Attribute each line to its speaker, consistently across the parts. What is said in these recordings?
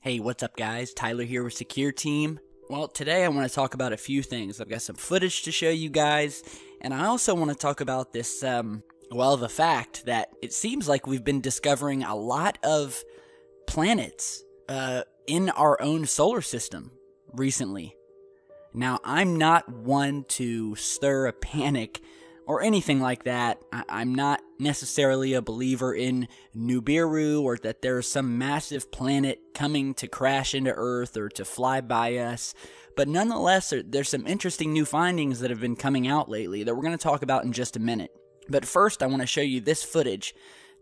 Speaker 1: Hey, what's up guys? Tyler here with Secure Team. Well, today I want to talk about a few things. I've got some footage to show you guys, and I also want to talk about this, the fact that it seems like we've been discovering a lot of planets in our own solar system recently. Now, I'm not one to stir a panic or anything like that. I'm not necessarily a believer in Nibiru or that there's some massive planet coming to crash into Earth or to fly by us. But nonetheless, there's some interesting new findings that have been coming out lately that we're going to talk about in just a minute. But first, I want to show you this footage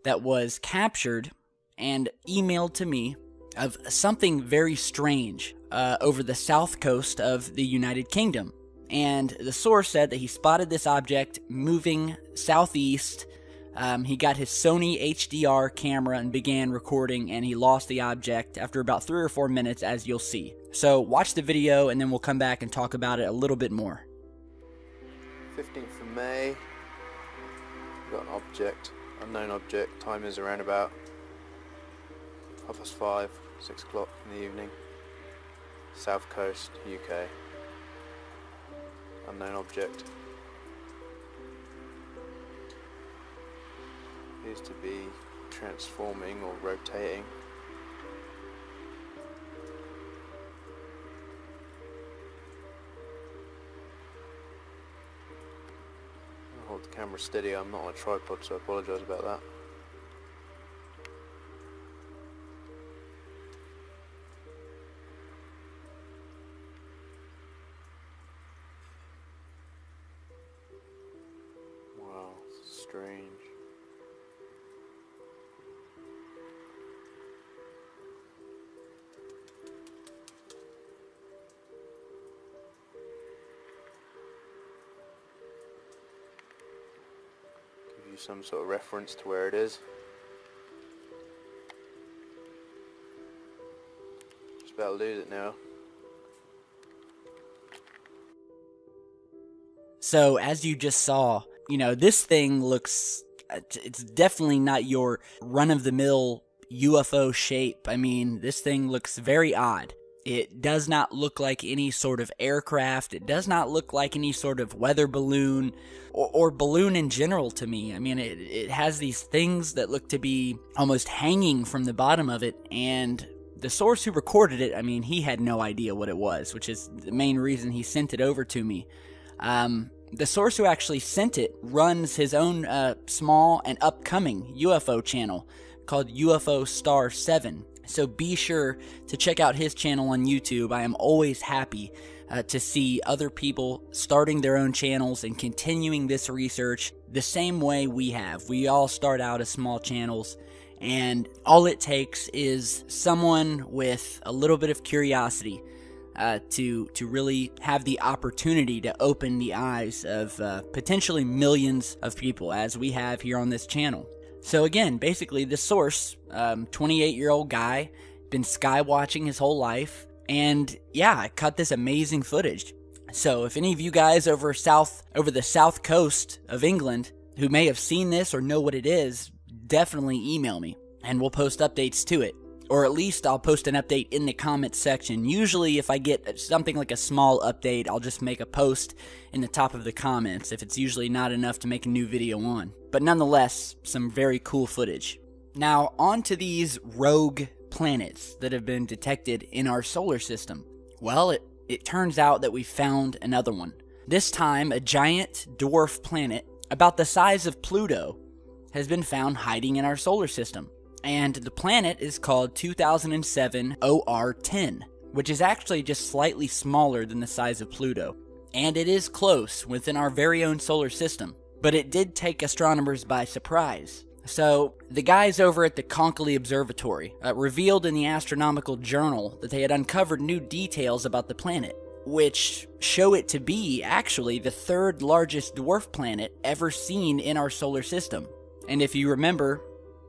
Speaker 1: that was captured and emailed to me of something very strange over the south coast of the United Kingdom. And the source said that he spotted this object moving southeast. He got his Sony HDR camera and began recording, and he lost the object after about 3 or 4 minutes, as you'll see. So watch the video, and then we'll come back and talk about it a little bit more.
Speaker 2: 15th of May, we've got an object, unknown object. Time is around about 5:30, 6 o'clock in the evening. South coast, UK. Unknown object. Appears to be transforming or rotating. I'll hold the camera steady. I'm not on a tripod, so I apologise about that. Strange. Give you some sort of reference to where it is. Just about to lose it now.
Speaker 1: So, as you just saw, you know, this thing looks, it's definitely not your run-of-the-mill UFO shape. I mean, this thing looks very odd. It does not look like any sort of aircraft. It does not look like any sort of weather balloon or balloon in general to me. I mean, it has these things that look to be almost hanging from the bottom of it, and the source who recorded it, I mean, he had no idea what it was, which is the main reason he sent it over to me. The source who actually sent it runs his own small and upcoming UFO channel called UFO Star 7. So be sure to check out his channel on YouTube. I am always happy to see other people starting their own channels and continuing this research the same way we have. We all start out as small channels, and all it takes is someone with a little bit of curiosity to really have the opportunity to open the eyes of potentially millions of people, as we have here on this channel. So again, basically the source, 28-year-old guy, been sky watching his whole life, and yeah, I caught this amazing footage. So if any of you guys over the south coast of England who may have seen this or know what it is, definitely email me, and we'll post updates to it. Or at least I'll post an update in the comments section. Usually if I get something like a small update, I'll just make a post in the top of the comments if it's usually not enough to make a new video on. But nonetheless, some very cool footage. Now, on to these rogue planets that have been detected in our solar system. Well, it turns out that we found another one. This time, a giant dwarf planet about the size of Pluto has been found hiding in our solar system. And the planet is called 2007 OR10, which is actually just slightly smaller than the size of Pluto. And it is close within our very own solar system, but it did take astronomers by surprise. So, the guys over at the Konkoly Observatory revealed in the Astronomical Journal that they had uncovered new details about the planet, which show it to be actually the third largest dwarf planet ever seen in our solar system. And if you remember,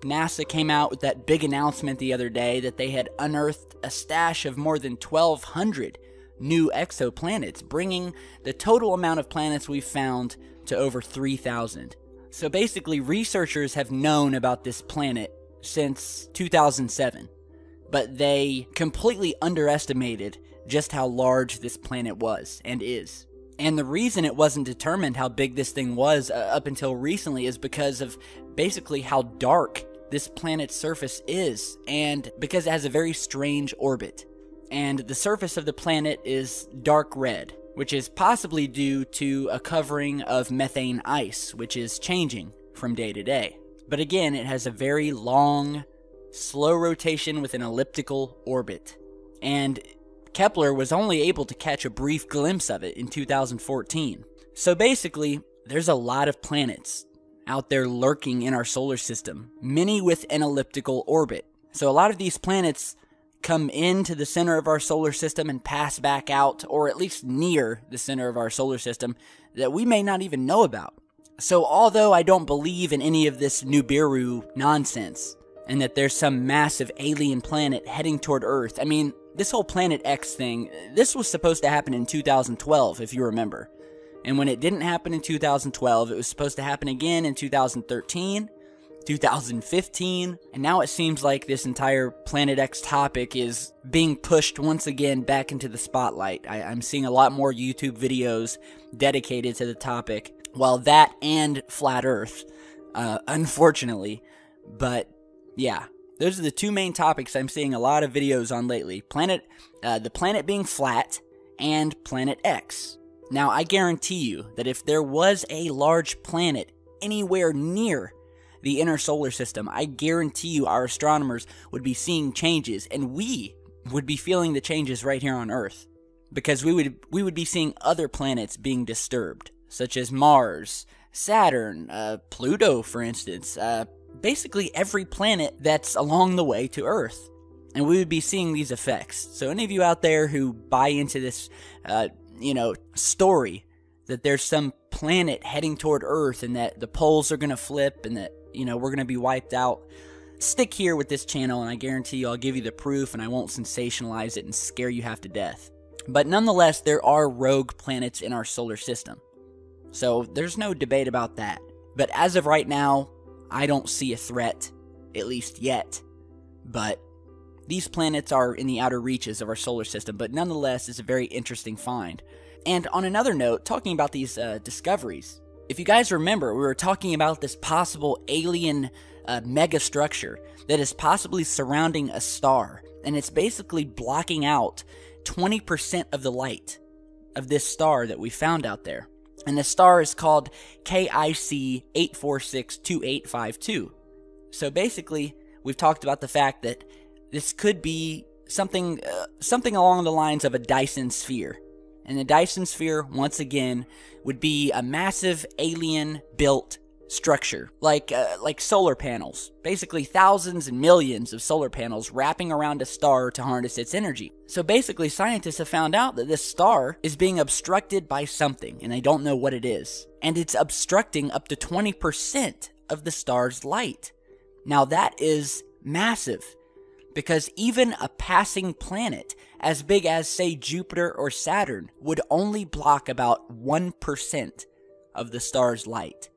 Speaker 1: NASA came out with that big announcement the other day that they had unearthed a stash of more than 1,200 new exoplanets, bringing the total amount of planets we've found to over 3,000. So basically, researchers have known about this planet since 2007. but they completely underestimated just how large this planet was and is. And the reason it wasn't determined how big this thing was up until recently is because of basically how dark this planet's surface is, and because it has a very strange orbit. And the surface of the planet is dark red, which is possibly due to a covering of methane ice, which is changing from day to day. But again, it has a very long, slow rotation with an elliptical orbit. And Kepler was only able to catch a brief glimpse of it in 2014. So basically, there's a lot of planets out there lurking in our solar system, many with an elliptical orbit. So a lot of these planets come into the center of our solar system and pass back out, or at least near the center of our solar system, that we may not even know about. So although I don't believe in any of this Nibiru nonsense, and that there's some massive alien planet heading toward Earth, I mean, this whole Planet X thing, this was supposed to happen in 2012, if you remember. And when it didn't happen in 2012, it was supposed to happen again in 2013, 2015, and now it seems like this entire Planet X topic is being pushed once again back into the spotlight. I'm seeing a lot more YouTube videos dedicated to the topic, while that and Flat Earth, unfortunately. But yeah, those are the two main topics I'm seeing a lot of videos on lately. The planet being flat, and Planet X. Now, I guarantee you that if there was a large planet anywhere near the inner solar system, I guarantee you our astronomers would be seeing changes, and we would be feeling the changes right here on Earth. Because we would be seeing other planets being disturbed, such as Mars, Saturn, Pluto, for instance, basically every planet that's along the way to Earth. And we would be seeing these effects. So any of you out there who buy into this, story that there's some planet heading toward Earth and that the poles are going to flip and that, we're going to be wiped out, stick here with this channel and I guarantee you I'll give you the proof and I won't sensationalize it and scare you half to death. But nonetheless, there are rogue planets in our solar system. So there's no debate about that. But as of right now, I don't see a threat, at least yet. But these planets are in the outer reaches of our solar system, but nonetheless, it's a very interesting find. And on another note, talking about these discoveries, if you guys remember, we were talking about this possible alien megastructure that is possibly surrounding a star, and it's basically blocking out 20% of the light of this star that we found out there. And the star is called KIC 8462852. So basically, we've talked about the fact that this could be something along the lines of a Dyson sphere. And the Dyson sphere, once again, would be a massive alien-built structure, like solar panels. Basically, thousands and millions of solar panels wrapping around a star to harness its energy. So basically, scientists have found out that this star is being obstructed by something, and they don't know what it is. And it's obstructing up to 20% of the star's light. Now that is massive, because even a passing planet as big as, say, Jupiter or Saturn would only block about 1% of the star's light.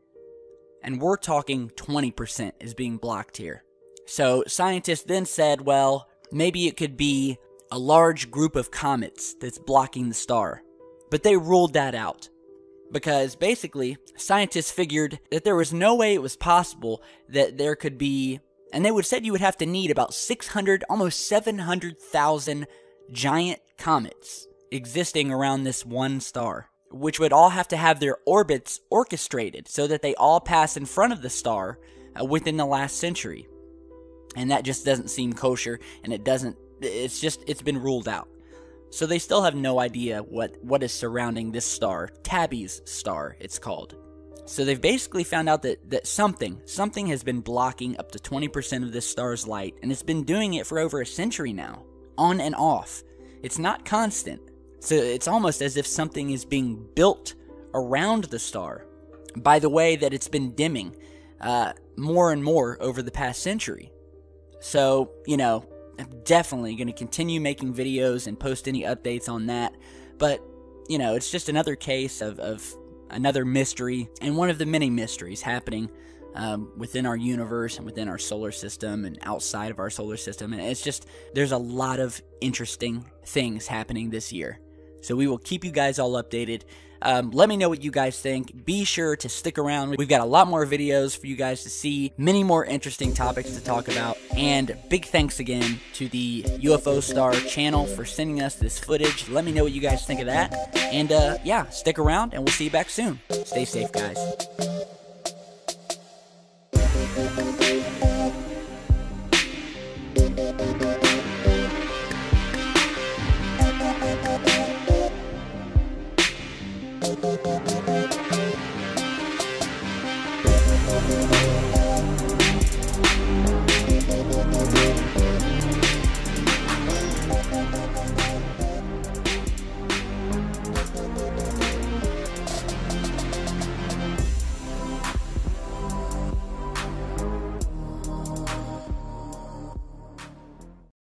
Speaker 1: And we're talking 20% is being blocked here. So scientists then said, well, maybe it could be a large group of comets that's blocking the star. But they ruled that out. Because basically, scientists figured that there was no way it was possible that there could be, and they said you would have to need about 600, almost 700,000 giant comets existing around this one star, which would all have to have their orbits orchestrated so that they all pass in front of the star within the last century. And that just doesn't seem kosher, and it's been ruled out. So they still have no idea what is surrounding this star, Tabby's star, it's called. So they've basically found out that something has been blocking up to 20% of this star's light, and it's been doing it for over a century now, on and off. It's not constant. So it's almost as if something is being built around the star by the way that it's been dimming more and more over the past century. So, I'm definitely going to continue making videos and post any updates on that. But, it's just another case of another mystery, and one of the many mysteries happening within our universe and within our solar system and outside of our solar system. And it's just, there's a lot of interesting things happening this year. So we will keep you guys all updated. Let me know what you guys think. Be sure to stick around. We've got a lot more videos for you guys to see, many more interesting topics to talk about, and big thanks again to the UFO Star channel for sending us this footage. Let me know what you guys think of that, and yeah, stick around, and we'll see you back soon. Stay safe, guys.